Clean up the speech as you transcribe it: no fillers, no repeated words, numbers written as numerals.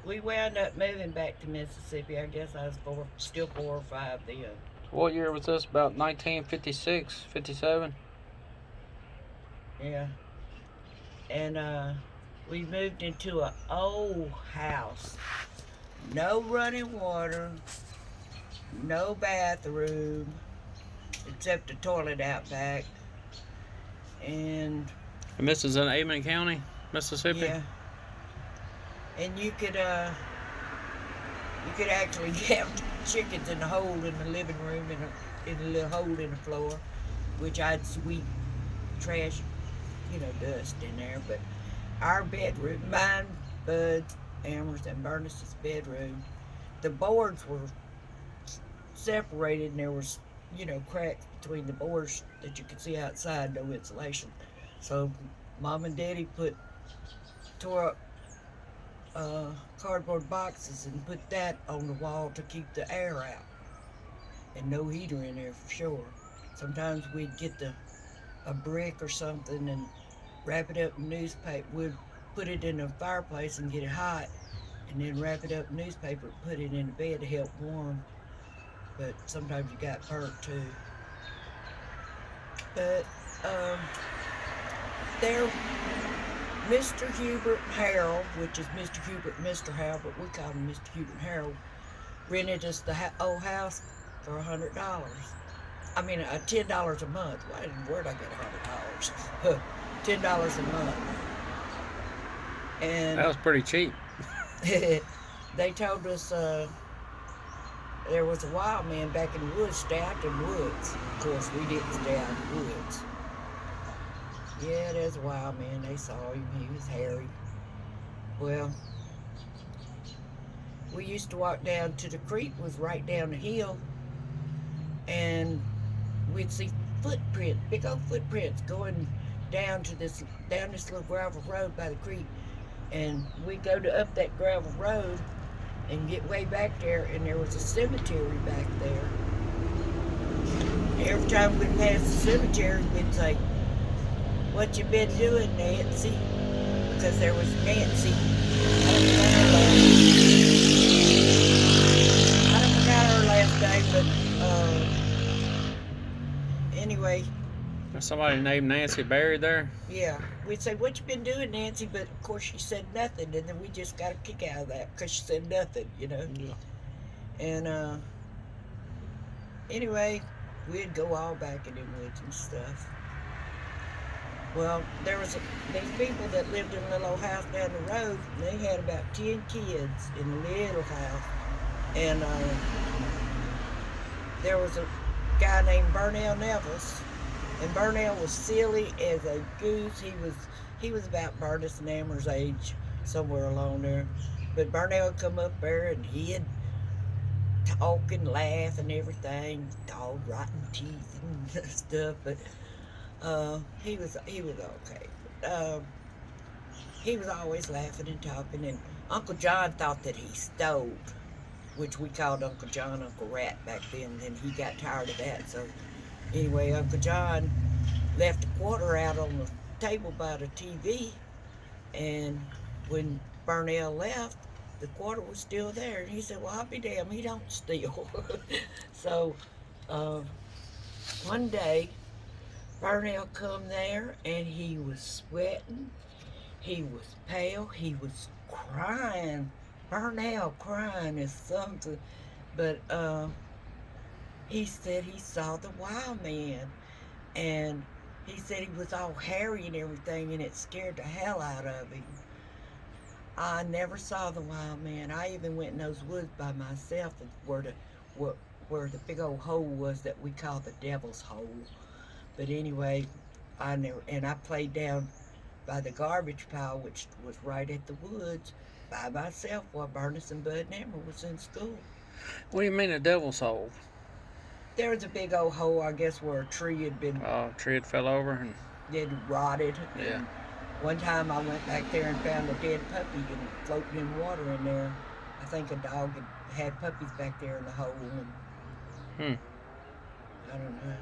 We wound up moving back to Mississippi. I guess I was still 4 or 5 then. What year was this? About 1956, 57? Yeah. And we moved into an old house. No running water, no bathroom, except a toilet out back. And And this is in Amon County, Mississippi? yeah, and you could actually have chickens in a hole in the living room in a little hole in the floor, which I'd sweep trash, dust in there. But our bedroom, mine, Bud's, Amber's, and Bernice's bedroom, the boards were separated, and there was, cracks between the boards that you could see outside, no insulation. So Mom and Daddy tore up cardboard boxes and put that on the wall to keep the air out, and no heater in there for sure. Sometimes we'd get a brick or something and wrap it up in newspaper. We'd put it in a fireplace and get it hot, and then wrap it up in newspaper, put it in the bed to help warm. But sometimes you got burnt too. But there, Mr. Hubert and Harold, which is Mr. Hubert and Mr. Harold, but we call him Mr. Hubert and Harold, rented us the old house for $100. I mean, $10 a month. Where'd I get $100? $10 a month. And That was pretty cheap. they told us there was a wild man back in the woods. Stay out the woods. Of course, we didn't stay out in the woods. Yeah, there's a wild man. They saw him. He was hairy. Well, we used to walk down to the creek. Was right down the hill, and we'd see footprints, big old footprints, going down this little gravel road by the creek. And we'd go up that gravel road and get way back there, and there was a cemetery back there. Every time we'd pass the cemetery, we'd say, "What you been doing, Nancy?" Because there was Nancy. I don't forgot her last name, but anyway. There's somebody named Nancy buried there? Yeah, we'd say, "What you been doing, Nancy?" But of course she said nothing, and then we just got a kick out of that because she said nothing, Yeah. And anyway, we'd go all back in the woods and stuff. Well, there was these people that lived in a little old house down the road, and they had about 10 kids in a little house. And there was a guy named Burnell Nevis, and Burnell was silly as a goose. He was about Bernice and Amber's age, somewhere along there. But Burnell would come up there, and he'd talk and laugh and everything, dog rotten teeth and stuff. But he was okay. He was always laughing and talking. And Uncle John thought that he stole, which we called Uncle John Uncle Rat back then. And he got tired of that. So anyway, Uncle John left a quarter out on the table by the TV, and when Burnell left, the quarter was still there. And he said, "Well, I'll be damned, he don't steal." So one day, Burnell come there, and he was sweating. He was pale. He was crying. Burnell crying is something. But he said he saw the wild man, and he said he was all hairy and everything, and it scared the hell out of him. I never saw the wild man. I even went in those woods by myself, where the big old hole was that we call the Devil's Hole. But anyway, I played down by the garbage pile, which was right at the woods, by myself while Bernice and Bud and Amber was in school. What do you mean a devil's hole? There was a big old hole, I guess, where a tree had been Oh, a tree had fell over and dead rotted. yeah. And one time I went back there and found a dead puppy and floating in water in there. I think a dog had puppies back there in the hole, and Hmm. I don't know.